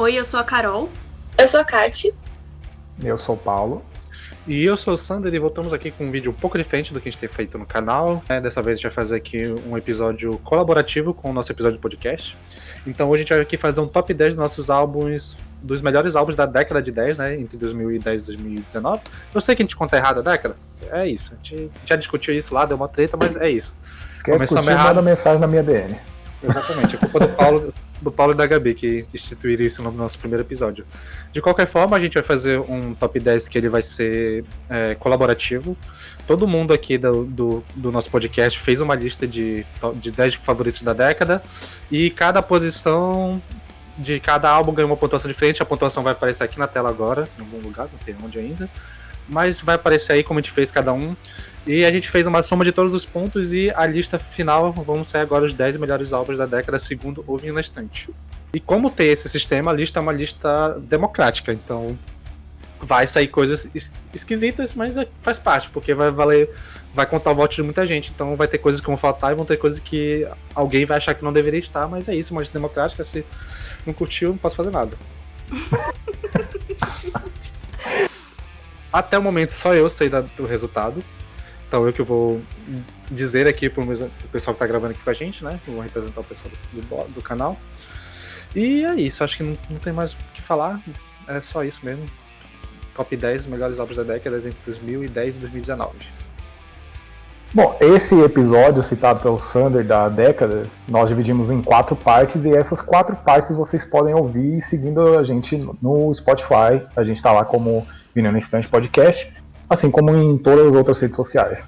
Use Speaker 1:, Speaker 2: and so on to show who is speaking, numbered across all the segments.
Speaker 1: Oi, eu sou a Carol.
Speaker 2: Eu sou a Kati.
Speaker 3: Eu sou o Paulo.
Speaker 4: E eu sou o Sander e voltamos aqui com um vídeo um pouco diferente do que a gente tem feito no canal. Dessa vez a gente vai fazer aqui um episódio colaborativo com o nosso episódio de podcast. Então hoje a gente vai aqui fazer um top 10 dos nossos álbuns, dos melhores álbuns da década de 10, né, entre 2010 e 2019. Eu sei que a gente conta errado a década, é isso. A gente já discutiu isso lá, deu uma treta, mas é isso.
Speaker 3: Quer discutir, manda mensagem na minha DM.
Speaker 4: Exatamente, é culpa do Paulo e da Gabi que instituíram isso no nosso primeiro episódio. De qualquer forma, a gente vai fazer um top 10 que ele vai ser colaborativo. Todo mundo aqui do nosso podcast fez uma lista de 10 favoritos da década e cada posição de cada álbum ganhou uma pontuação diferente. A pontuação vai aparecer aqui na tela agora, em algum lugar, não sei onde ainda, mas vai aparecer aí como a gente fez cada um. E a gente fez uma soma de todos os pontos e a lista final, vamos sair agora os 10 melhores álbuns da década segundo o Vinho na Estante. E como tem esse sistema, a lista é uma lista democrática, então vai sair coisas esquisitas, mas faz parte, porque vai contar o voto de muita gente, então vai ter coisas que vão faltar e vão ter coisas que alguém vai achar que não deveria estar, mas é isso, uma lista democrática, se não curtiu, não posso fazer nada. Até o momento só eu sei do resultado. Então eu que vou dizer aqui pro pessoal que tá gravando aqui com a gente, né? Eu vou representar o pessoal do canal. E é isso, acho que não tem mais o que falar. É só isso mesmo. Top 10 melhores álbuns da década entre 2010 e 2019.
Speaker 3: Bom, esse episódio citado pelo Sander da década, nós dividimos em 4 partes e essas 4 partes vocês podem ouvir seguindo a gente no Spotify. A gente tá lá como Vinho na Estante Podcast, assim como em todas as outras redes sociais.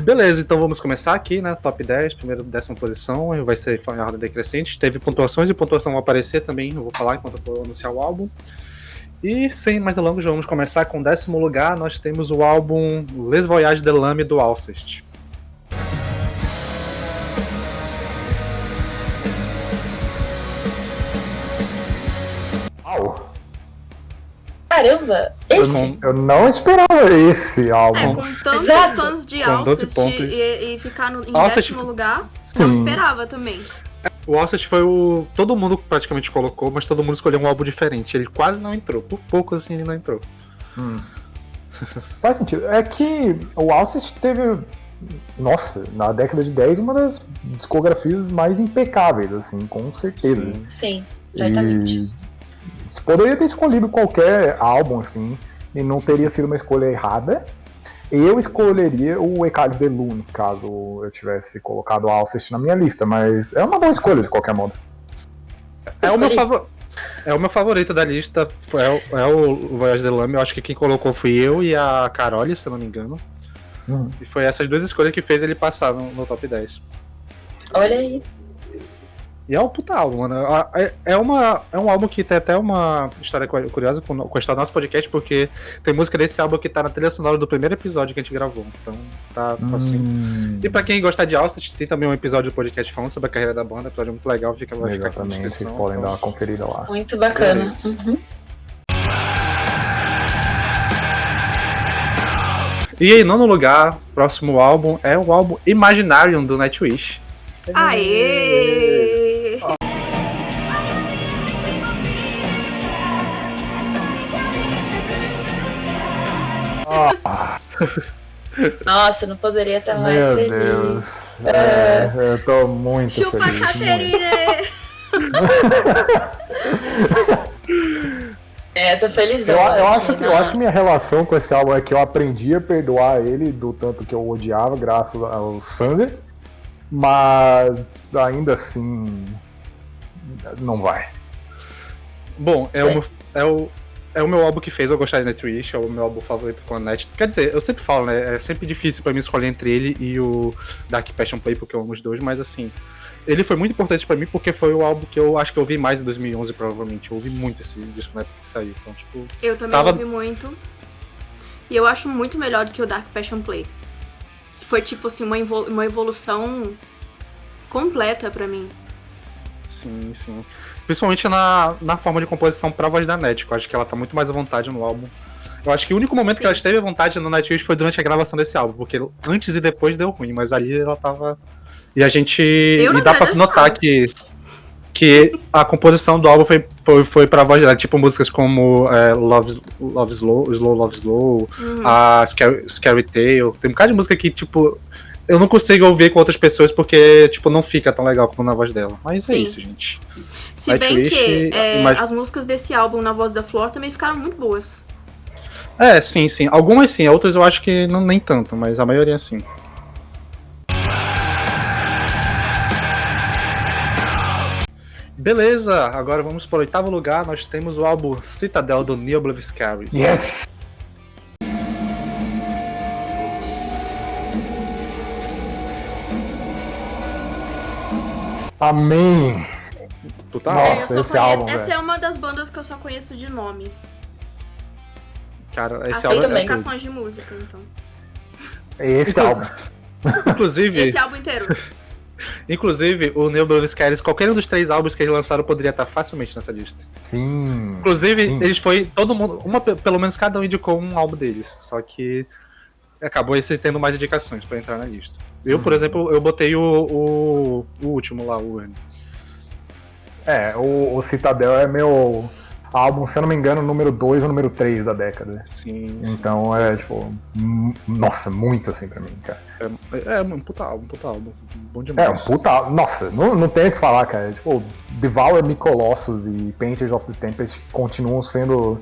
Speaker 4: Beleza, então vamos começar aqui, né? Top 10, primeiro, 10ª posição, vai ser em ordem decrescente. Teve pontuações e pontuação vai aparecer também, eu vou falar enquanto eu for anunciar o álbum. E sem mais delongas, vamos começar com o 10º lugar. Nós temos o álbum Les Voyages de l'Âme do Alcest.
Speaker 2: Caramba, esse?
Speaker 3: Eu não esperava esse álbum.
Speaker 1: Com tantos fãs de Alcest e ficar em 10º lugar, não esperava também.
Speaker 4: O Alcest foi o... Todo mundo praticamente colocou, mas todo mundo escolheu um álbum diferente. Ele quase não entrou, por pouco assim ele não entrou.
Speaker 3: Faz sentido. É que o Alcest teve, nossa, na década de 10, uma das discografias mais impecáveis, assim, com certeza.
Speaker 2: Sim, certamente.
Speaker 3: Você poderia ter escolhido qualquer álbum, assim, e não teria sido uma escolha errada. Eu escolheria o Eclipse de Lune, caso eu tivesse colocado o Alcest na minha lista, mas é uma boa escolha de qualquer modo.
Speaker 4: É o meu favorito da lista, é o Voyage de l'Âme. Eu acho que quem colocou fui eu e a Carol, se eu não me engano. E foi essas duas escolhas que fez ele passar no top 10.
Speaker 2: Olha aí.
Speaker 4: E é um puta álbum, mano. É um álbum que tem até uma história curiosa com a história do nosso podcast, porque tem música desse álbum que tá na trilha sonora do primeiro episódio que a gente gravou. Então, tá assim. E pra quem gostar de Alcest, tem também um episódio do podcast falando sobre a carreira da banda. Episódio muito legal, vai ficar aqui na descrição.
Speaker 3: Vocês podem dar uma conferida lá.
Speaker 2: Muito bacana.
Speaker 4: E aí, nono lugar, próximo álbum é o álbum Imaginarium do Nightwish.
Speaker 1: Aê!
Speaker 2: Nossa, não poderia estar mais
Speaker 3: Meu
Speaker 2: feliz.
Speaker 3: Deus. Eu tô muito
Speaker 1: Chupa
Speaker 3: feliz.
Speaker 1: Caterina!
Speaker 2: Tô felizão.
Speaker 3: Eu acho que minha relação com esse álbum é que eu aprendi a perdoar ele do tanto que eu odiava, graças ao Sander. Mas ainda assim não vai.
Speaker 4: Bom, é o meu álbum que fez eu gostar de Nightwish, é o meu álbum favorito com a Night. Quer dizer, eu sempre falo, né? É sempre difícil pra mim escolher entre ele e o Dark Passion Play, porque eu amo os dois, mas assim, ele foi muito importante pra mim porque foi o álbum que eu acho que eu ouvi mais em 2011, provavelmente. Eu ouvi muito esse disco na época que saiu. Então, tipo.
Speaker 1: Eu também ouvi muito. E eu acho muito melhor do que o Dark Passion Play. Foi tipo assim, uma evolução completa pra mim.
Speaker 4: Sim, sim. Principalmente na forma de composição pra voz da Net, que eu acho que ela tá muito mais à vontade no álbum. Eu acho que o único momento que ela esteve à vontade no Nightwish foi durante a gravação desse álbum, porque antes e depois deu ruim, mas ali ela tava E a gente.
Speaker 1: Eu não
Speaker 4: E dá pra
Speaker 1: agradeço
Speaker 4: notar
Speaker 1: nada.
Speaker 4: que a composição do álbum foi pra voz dela. Tipo músicas como Love Slow, Slow Love Slow, a Scary Tale. Tem um bocado de música que, tipo, eu não consigo ouvir com outras pessoas porque, tipo, não fica tão legal como na voz dela. Mas é
Speaker 1: Sim.
Speaker 4: isso, gente.
Speaker 1: Se
Speaker 4: Nightwish,
Speaker 1: bem que
Speaker 4: mas-
Speaker 1: as músicas desse álbum na voz da Flor também ficaram muito boas.
Speaker 4: Sim. Algumas sim, outras eu acho que nem tanto, mas a maioria sim. Beleza, agora vamos para o 8º lugar. Nós temos o álbum Citadel do Neil Blevskaris.
Speaker 3: Yes! Amém!
Speaker 4: Puta
Speaker 3: Nossa,
Speaker 1: eu só
Speaker 3: esse
Speaker 1: conheço.
Speaker 3: álbum,
Speaker 1: Essa
Speaker 3: velho.
Speaker 1: é uma das bandas que eu só conheço de nome.
Speaker 4: cara, esse
Speaker 1: Aceito
Speaker 4: álbum
Speaker 2: também.
Speaker 1: indicações de música, então.
Speaker 3: Esse álbum.
Speaker 4: inclusive,
Speaker 1: Esse álbum inteiro.
Speaker 4: inclusive, o Neil Blevskaris, qualquer um dos 3 álbuns que eles lançaram poderia estar facilmente nessa lista.
Speaker 3: Sim.
Speaker 4: Inclusive,
Speaker 3: Sim.
Speaker 4: eles foi todo mundo, pelo menos cada um indicou um álbum deles, só que acabou esse tendo mais indicações pra entrar na lista. Eu, por exemplo, eu botei o último lá, o Urne.
Speaker 3: O Citadel é meu álbum, se eu não me engano, número 2 ou número 3 da década.
Speaker 4: Sim.
Speaker 3: Então é, tipo, nossa, muito assim pra mim, cara.
Speaker 4: É um puta álbum. Bom
Speaker 3: É,
Speaker 4: demais.
Speaker 3: um puta. Nossa, não tem o que falar, cara. Tipo, Devour Me Colossus e Painters of the Tempest continuam sendo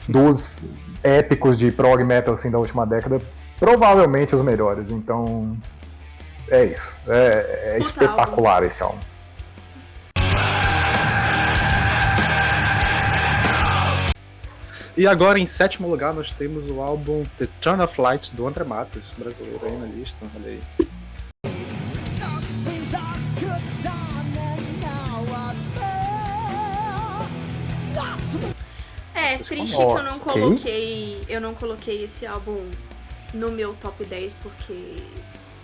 Speaker 3: dos épicos de prog metal assim, da última década, provavelmente os melhores. Então, é isso. É
Speaker 1: Puta
Speaker 3: espetacular esse álbum.
Speaker 4: E agora, em 7º lugar, nós temos o álbum The Turn of Light do André Matos, brasileiro aí na lista. Olha aí.
Speaker 1: É
Speaker 4: Vocês
Speaker 1: triste que
Speaker 3: falam,
Speaker 1: eu não coloquei esse álbum no meu top 10 porque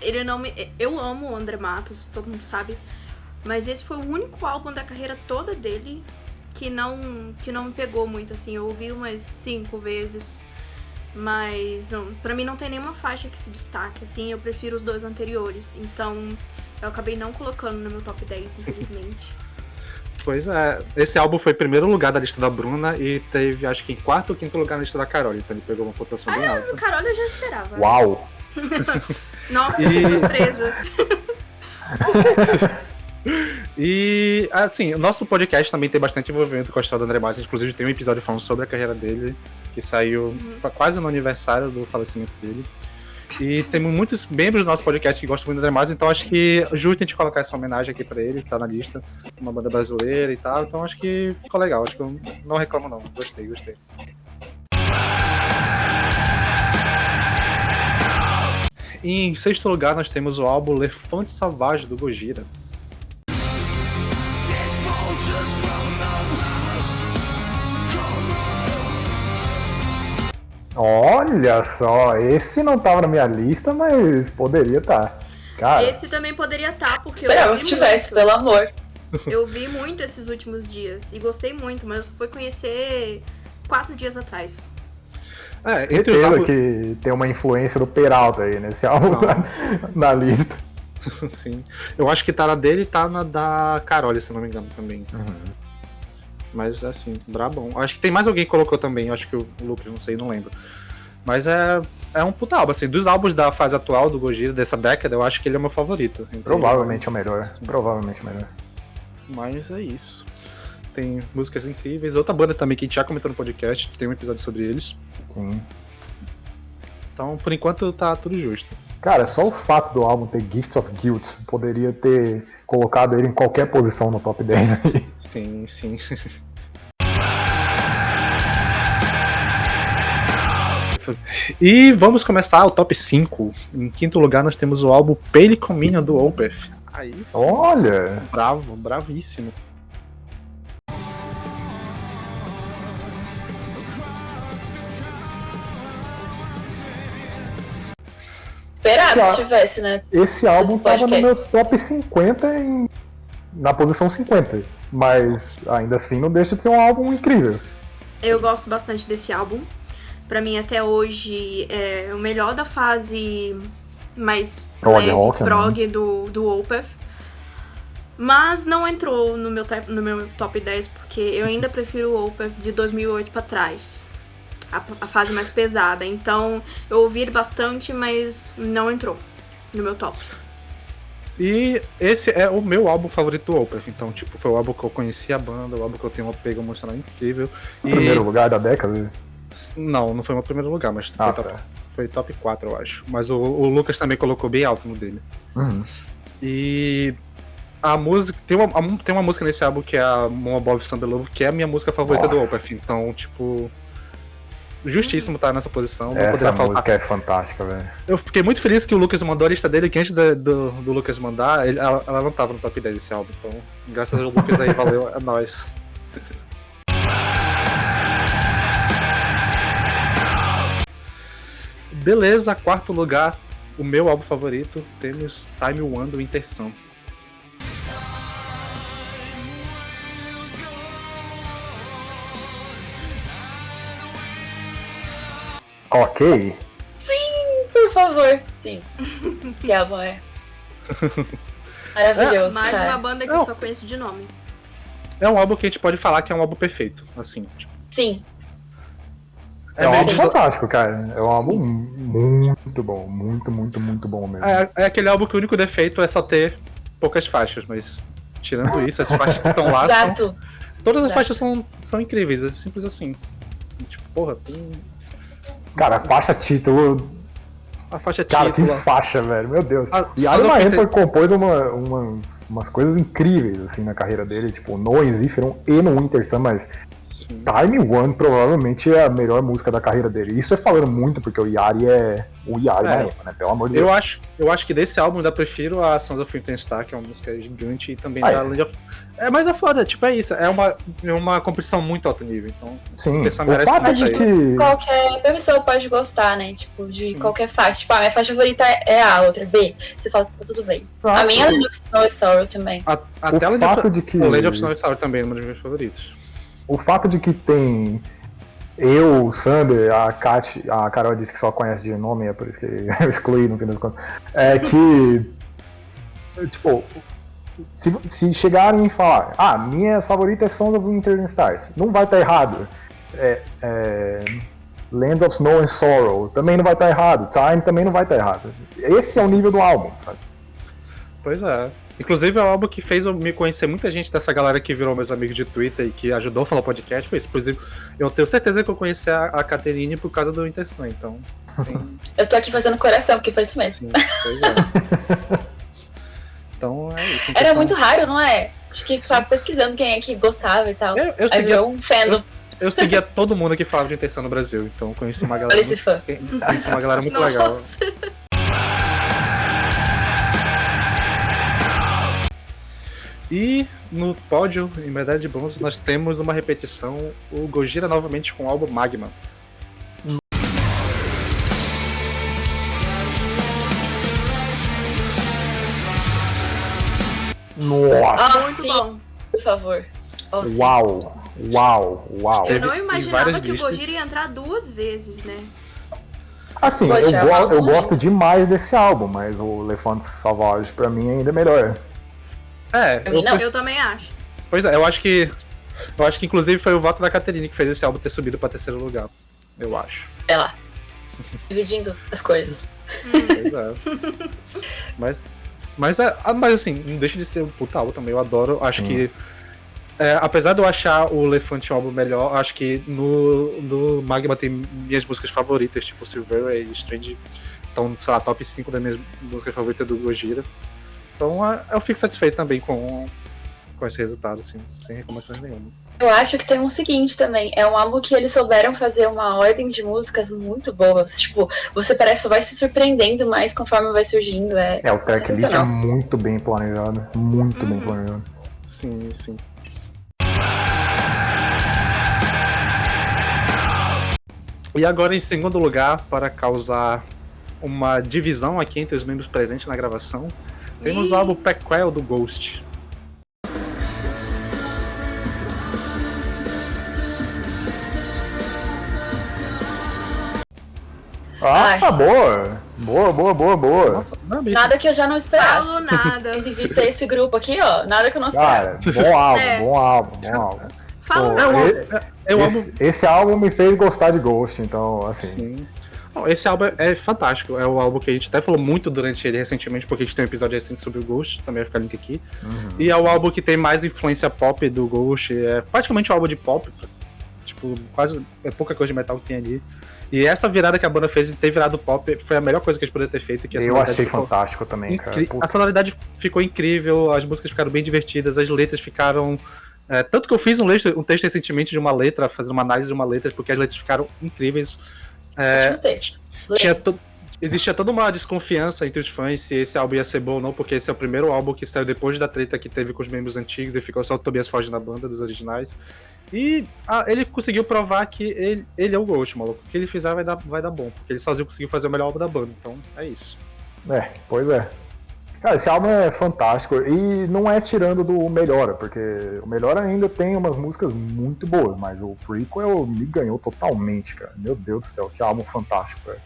Speaker 1: ele não me. Eu amo o André Matos, todo mundo sabe, mas esse foi o único álbum da carreira toda dele que não me pegou muito, assim. Eu ouvi umas 5 vezes, mas pra mim não tem nenhuma faixa que se destaque, assim. Eu prefiro os 2 anteriores, então eu acabei não colocando no meu top 10, infelizmente.
Speaker 4: Pois é, esse álbum foi em primeiro lugar da lista da Bruna e teve, acho que em 4º ou 5º lugar na lista da Carol, então ele pegou uma pontuação bem
Speaker 1: O
Speaker 4: alta.
Speaker 1: Carol eu já esperava.
Speaker 3: Uau!
Speaker 1: Nossa, que surpresa.
Speaker 4: E, assim, o nosso podcast também tem bastante envolvimento com a história do André Matos. Inclusive, tem um episódio falando sobre a carreira dele, que saiu quase no aniversário do falecimento dele. E temos muitos membros do nosso podcast que gostam muito do André Matos, então acho que é justo a gente colocar essa homenagem aqui pra ele, que tá na lista, uma banda brasileira e tal. Então acho que ficou legal, acho que eu não reclamo não. Gostei. E em 6º lugar nós temos o álbum Le Font Sauvage do Gojira.
Speaker 3: Olha só, esse não tava na minha lista, mas poderia estar. Cara,
Speaker 1: Esse também poderia estar, porque
Speaker 2: Esperava
Speaker 1: eu
Speaker 2: que
Speaker 1: vi
Speaker 2: tivesse,
Speaker 1: muito.
Speaker 2: pelo amor.
Speaker 1: Eu vi muito esses últimos dias e gostei muito, mas eu só fui conhecer 4 dias atrás.
Speaker 4: Entre os
Speaker 3: certeza
Speaker 4: álbuns...
Speaker 3: que tem uma influência do Peralta aí nesse álbum na lista.
Speaker 4: Sim. Eu acho que tá na dele e tá na da Carole, se não me engano, também. Mas, assim, brabão. Acho que tem mais alguém que colocou também, acho que o Lucas, não sei, não lembro. Mas é um puta álbum, assim, dos álbuns da fase atual do Gojira, dessa década, eu acho que ele é o meu favorito.
Speaker 3: Provavelmente é o melhor. Provavelmente é o melhor.
Speaker 4: Mas é isso. Tem músicas incríveis. Outra banda também que a gente já comentou no podcast, tem um episódio sobre eles.
Speaker 3: Sim.
Speaker 4: Então, por enquanto, tá tudo justo.
Speaker 3: Cara, só o fato do álbum ter Gift of Guilt poderia ter colocado ele em qualquer posição no top 10 aí.
Speaker 4: Sim. E vamos começar o top 5. Em 5º lugar nós temos o álbum Pale Communion do Opeth. Aí sim.
Speaker 3: Olha!
Speaker 4: Bravíssimo.
Speaker 2: Esperava que tivesse, né?
Speaker 3: Esse álbum
Speaker 2: Esse
Speaker 3: tava no
Speaker 2: podcast.
Speaker 3: meu top 50 na posição 50. Mas ainda assim não deixa de ser um álbum incrível.
Speaker 1: Eu gosto bastante desse álbum. Pra mim, até hoje, é o melhor da fase mais
Speaker 3: Prog
Speaker 1: leve,
Speaker 3: rock,
Speaker 1: prog do Opeth. Mas não entrou no meu top 10, porque eu ainda prefiro o Opeth de 2008 pra trás. A fase mais pesada. Então, eu ouvi ele bastante, mas não entrou no meu top.
Speaker 4: E esse é o meu álbum favorito do Opeth. Então, tipo, foi o álbum que eu conheci a banda, o álbum que eu tenho um apego emocional incrível.
Speaker 3: Primeiro lugar da década?
Speaker 4: Não foi meu primeiro lugar, mas foi top 4, eu acho. Mas o Lucas também colocou bem alto no dele.
Speaker 3: Uhum.
Speaker 4: E a música. Tem uma música nesse álbum que é a More Above Sun Below, que é a minha música favorita do Opeth. Então, tipo. Justíssimo estar nessa posição.
Speaker 3: Essa música é fantástica, velho.
Speaker 4: Eu fiquei muito feliz que o Lucas mandou a lista dele, que antes do Lucas mandar, ela não tava no top 10 desse álbum. Então, graças ao Lucas aí, valeu, é nóis. Beleza, quarto lugar, o meu álbum favorito, temos Time One do Winter Sun.
Speaker 3: Ok.
Speaker 2: Sim, por favor. Sim. Esse álbum é maravilhoso,
Speaker 1: Mais
Speaker 2: cara.
Speaker 1: uma banda que eu só conheço de nome.
Speaker 4: É um álbum que a gente pode falar que é um álbum perfeito, assim. Tipo,
Speaker 2: Sim.
Speaker 3: É um álbum fantástico, cara. É um álbum muito bom. Muito bom mesmo.
Speaker 4: É aquele álbum que o único defeito é só ter poucas faixas, mas tirando isso, as faixas que estão lá
Speaker 2: Exato.
Speaker 4: Todas as faixas são incríveis, é simples assim. Tipo, porra, tem...
Speaker 3: Cara, a faixa título.
Speaker 4: A faixa
Speaker 3: Cara,
Speaker 4: título.
Speaker 3: que faixa, velho. Meu Deus. E
Speaker 4: Sons
Speaker 3: Iron
Speaker 4: of
Speaker 3: Maiden compôs umas coisas incríveis, assim, na carreira dele. Tipo, no Enziferum e no Winter Sun, mas
Speaker 4: Sim.
Speaker 3: Time One provavelmente é a melhor música da carreira dele. Isso é falando muito, porque o Yari é o Yari da época, né? Pelo amor de Deus.
Speaker 4: Eu acho que desse álbum eu ainda prefiro a Sons of Star, que é uma música gigante, e também da Land of... Mas é foda, tipo, é isso. É uma competição muito alto nível, então...
Speaker 3: Sim,
Speaker 4: o merece
Speaker 2: Mas
Speaker 4: muito
Speaker 2: tipo,
Speaker 4: aí.
Speaker 2: qualquer pessoa pode gostar, né? Tipo, de
Speaker 4: Sim.
Speaker 2: qualquer faixa. Tipo, a minha faixa favorita é a outra, B. Você fala, tá tudo bem. A minha é Land of Snow e Sorrow também.
Speaker 4: Até
Speaker 3: o fato de que...
Speaker 4: O Land of Snow e Sorrow também é um dos meus favoritos.
Speaker 3: O fato de que tem eu, o Sander, a Carol disse que só conhece de nome, é por isso que eu excluí no fim das contas. É que, tipo, se chegarem e falar, minha favorita é Sons of Winter and Stars, não vai estar errado. Land of Snow and Sorrow também não vai estar errado. Time também não vai estar errado. Esse é o nível do álbum, sabe?
Speaker 4: Pois é. Inclusive é o álbum que fez eu me conhecer muita gente dessa galera que virou meus amigos de Twitter e que ajudou a falar podcast, foi isso. Por exemplo, eu tenho certeza que eu conheci a Caterine por causa do Winter Sun, então...
Speaker 2: Eu tô aqui fazendo coração, porque foi isso mesmo.
Speaker 4: Sim, pois é. Então é isso.
Speaker 2: Era muito raro, não é? Acho que tava pesquisando quem é que gostava e tal.
Speaker 4: Eu
Speaker 2: Aí
Speaker 4: seguia,
Speaker 2: virou um fandom.
Speaker 4: eu seguia todo mundo que falava de Winter Sun no Brasil, então conheci uma galera
Speaker 2: Olha esse fã.
Speaker 4: conheci uma galera muito legal. E no pódio, em medalha de bronze, nós temos uma repetição, o Gojira novamente com o álbum Magma.
Speaker 3: Nossa!
Speaker 1: Muito
Speaker 2: sim,
Speaker 1: bom.
Speaker 2: por favor. Nossa.
Speaker 3: Uau!
Speaker 1: Eu não
Speaker 4: Teve em
Speaker 1: imaginava
Speaker 4: várias
Speaker 1: que o
Speaker 4: listas.
Speaker 1: Gojira ia entrar 2 vezes, né?
Speaker 3: Assim,
Speaker 2: Poxa,
Speaker 3: eu gosto demais desse álbum, mas o Elefante Sauvage pra mim ainda é melhor.
Speaker 1: Eu também acho.
Speaker 4: Pois é, eu acho que inclusive foi o voto da Caterine que fez esse álbum ter subido pra 3º lugar. Eu acho.
Speaker 2: É lá. Dividindo as coisas.
Speaker 4: Pois é. Mas assim, não deixa de ser um puta álbum também. Eu adoro. Acho que. Apesar de eu achar o Elefante um álbum melhor, acho que no Magma tem minhas músicas favoritas, tipo Silver e Strange. Então, sei lá, top 5 das minhas músicas favoritas do Gojira. Então eu fico satisfeito também com esse resultado, assim, sem reclamações nenhuma.
Speaker 2: Eu acho que tem um seguinte também. É um álbum que eles souberam fazer uma ordem de músicas muito boas. Tipo, você parece que vai se surpreendendo mais conforme vai surgindo.
Speaker 3: O tracklist é muito bem planejado. Muito bem planejado.
Speaker 4: Sim, sim. E agora, em segundo lugar, para causar uma divisão aqui entre os membros presentes na gravação, temos o álbum Prequel do Ghost.
Speaker 3: Boa! Boa.
Speaker 4: Nossa, não, bicho.
Speaker 2: Nada que eu já não esperasse.
Speaker 1: Falo nada.
Speaker 2: Em vista esse grupo aqui, ó, nada que eu não esperasse.
Speaker 3: Cara,
Speaker 1: É.
Speaker 3: bom álbum.
Speaker 1: Falo
Speaker 3: Pô,
Speaker 1: nada.
Speaker 3: esse álbum me fez gostar de Ghost, então, assim.
Speaker 4: Sim. Bom, esse álbum é fantástico. É o álbum que a gente até falou muito durante ele recentemente, porque a gente tem um episódio recente sobre o Ghost, também vai ficar link aqui. E é o álbum que tem mais influência pop do Ghost. É praticamente um álbum de pop. Tipo, quase é pouca coisa de metal que tem ali. E essa virada que a banda fez de ter virado pop foi a melhor coisa que eles poderiam ter feito. Que a
Speaker 3: Eu achei
Speaker 4: ficou
Speaker 3: fantástico também, cara.
Speaker 4: A sonoridade ficou incrível, as músicas ficaram bem divertidas, as letras ficaram... tanto que eu fiz um texto recentemente de uma letra, fazendo uma análise de uma letra, porque as letras ficaram incríveis.
Speaker 2: Ótimo texto.
Speaker 4: Existia toda uma desconfiança entre os fãs se esse álbum ia ser bom ou não, porque esse é o primeiro álbum que saiu depois da treta que teve com os membros antigos e ficou só o Tobias Forge na banda, dos originais. E ele conseguiu provar que ele é o Ghost, maluco. O que ele fizer vai dar bom, porque ele sozinho conseguiu fazer o melhor álbum da banda, então é isso.
Speaker 3: Pois é. Cara, esse álbum é fantástico e não é tirando do Melhora, porque o Melhora ainda tem umas músicas muito boas, mas o Prequel me ganhou totalmente, cara. Meu Deus do céu, que álbum fantástico, cara.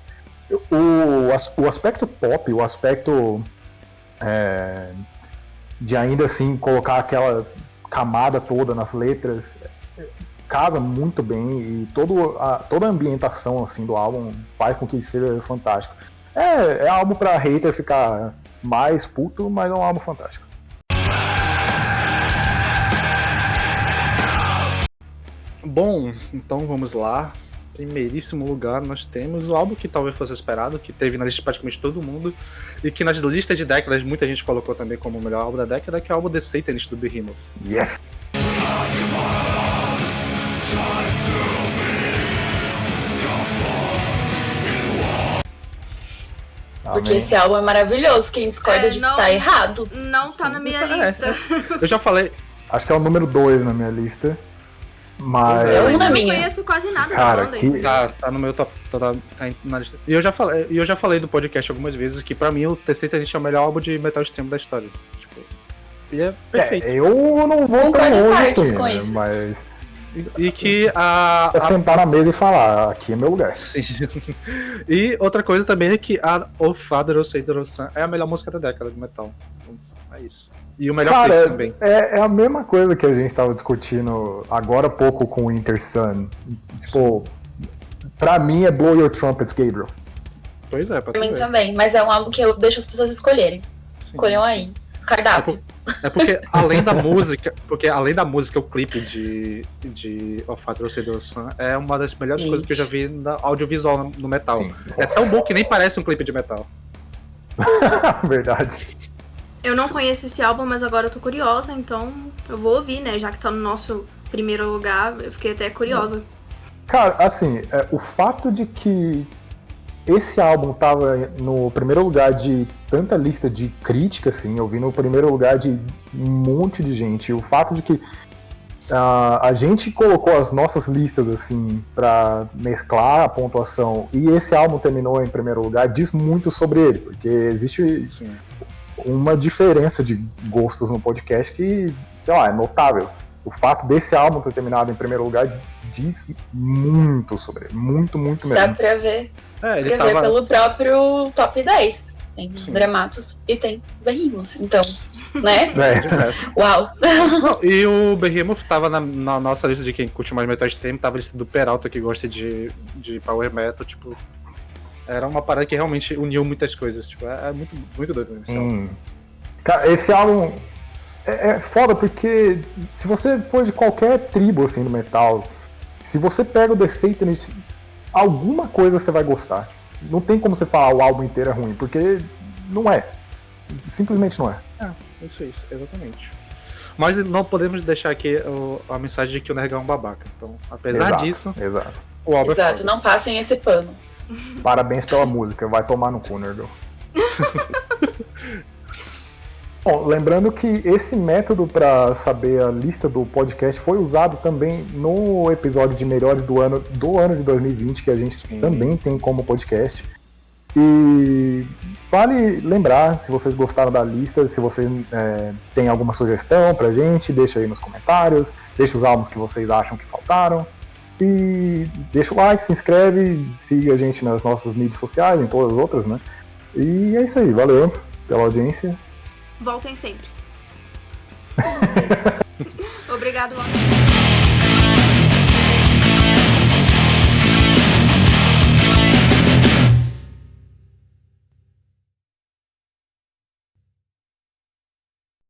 Speaker 3: O aspecto pop, o aspecto de ainda assim colocar aquela camada toda nas letras, casa muito bem e toda a ambientação assim, do álbum faz com que seja fantástico. É álbum pra hater ficar mais puto, mas é um álbum fantástico.
Speaker 4: Bom, então vamos lá. Primeiríssimo lugar, nós temos o álbum que talvez fosse esperado, que teve na lista de praticamente todo mundo, e que nas listas de décadas muita gente colocou também como o melhor álbum da década, que é o álbum The Satanist do Behemoth.
Speaker 3: Yes!
Speaker 2: Porque esse álbum é maravilhoso. Quem discorda disso tá errado.
Speaker 1: Não tá na minha
Speaker 4: Isso
Speaker 1: lista.
Speaker 4: Eu já falei.
Speaker 3: Acho que é o número 2 na minha lista. Mas.
Speaker 2: Eu
Speaker 1: Eu
Speaker 2: na
Speaker 1: não
Speaker 2: minha.
Speaker 1: conheço quase nada
Speaker 3: Cara,
Speaker 1: da banda.
Speaker 3: que-
Speaker 4: Tá no meu top. Tá na lista. E eu já falei do podcast algumas vezes que pra mim o The Satanist é o melhor álbum de metal extremo da história. Tipo, ele é perfeito.
Speaker 3: Eu não vou tão
Speaker 2: Concordo em
Speaker 3: longe
Speaker 2: partes
Speaker 3: assim,
Speaker 2: com
Speaker 3: né?
Speaker 2: isso.
Speaker 3: Mas
Speaker 4: E que
Speaker 3: é sentar na mesa e falar, aqui é meu lugar.
Speaker 4: Sim. E outra coisa também é que a O Father, O Sailor, O Sun é a melhor música da década de metal. Então, é isso. E o melhor clipe
Speaker 3: Cara,
Speaker 4: também.
Speaker 3: é a mesma coisa que a gente tava discutindo agora há pouco com o Winter Sun. Tipo, pra mim é Blow Your Trumpets, Gabriel.
Speaker 4: Pois é, pra
Speaker 2: Pra mim
Speaker 4: tu ver.
Speaker 2: também, mas é um álbum que eu deixo as pessoas escolherem.
Speaker 4: Sim.
Speaker 2: Escolham aí. Cardápio.
Speaker 4: É porque além da música, o clipe de O Father, O Sailor, O Sun é uma das melhores
Speaker 2: Gente.
Speaker 4: coisas que eu já vi na audiovisual no metal.
Speaker 3: Sim.
Speaker 4: É tão bom que nem parece um clipe de metal.
Speaker 3: Verdade.
Speaker 1: Eu não conheço esse álbum, mas agora eu tô curiosa, então eu vou ouvir, né? Já que tá no nosso primeiro lugar, eu fiquei até curiosa.
Speaker 3: Cara, assim, o fato de que esse álbum tava no primeiro lugar de tanta lista de crítica, assim, eu vi no primeiro lugar de um monte de gente. O fato de que a gente colocou as nossas listas, assim, pra mesclar a pontuação e esse álbum terminou em primeiro lugar, diz muito sobre ele, porque existe
Speaker 4: Sim.
Speaker 3: uma diferença de gostos no podcast que, sei lá, é notável. O fato desse álbum ter terminado em primeiro lugar diz muito sobre ele. Muito mesmo.
Speaker 2: Dá pra ver.
Speaker 4: Ele
Speaker 2: Pra ver
Speaker 4: tava.
Speaker 2: pelo próprio top 10. Tem
Speaker 4: Sim.
Speaker 2: Dramatos e tem Behemoth. Então, né?
Speaker 3: É.
Speaker 2: Uau.
Speaker 4: Não, e o Behemoth tava na nossa lista de quem curte mais metal extremo, tava a lista do Peralta que gosta de power metal, tipo. Era uma parada que realmente uniu muitas coisas, tipo, é muito doido mesmo. esse álbum.
Speaker 3: Cara, esse álbum é foda porque se você for de qualquer tribo assim do metal, se você pega o The Satanist, alguma coisa você vai gostar. Não tem como você falar o álbum inteiro é ruim, porque não é. Simplesmente não é.
Speaker 4: Isso, exatamente. Mas não podemos deixar aqui a mensagem de que o Nergal é um babaca. Então, apesar
Speaker 3: Exato,
Speaker 4: disso,
Speaker 3: Exato.
Speaker 4: o álbum é
Speaker 2: Exato,
Speaker 4: foda.
Speaker 2: não passem esse pano.
Speaker 3: Parabéns pela música, vai tomar no cu, Nerdão. Bom, lembrando que esse método para saber a lista do podcast foi usado também no episódio de melhores do ano de 2020, que a gente
Speaker 4: Sim.
Speaker 3: também tem como podcast. E vale lembrar, se vocês gostaram da lista, se vocês tem alguma sugestão pra gente, deixa aí nos comentários, deixa os álbuns que vocês acham que faltaram. E deixa o like, se inscreve, siga a gente nas nossas mídias sociais, em todas as outras, né? E é isso aí, valeu pela audiência.
Speaker 1: Voltem sempre. Obrigado, Ana.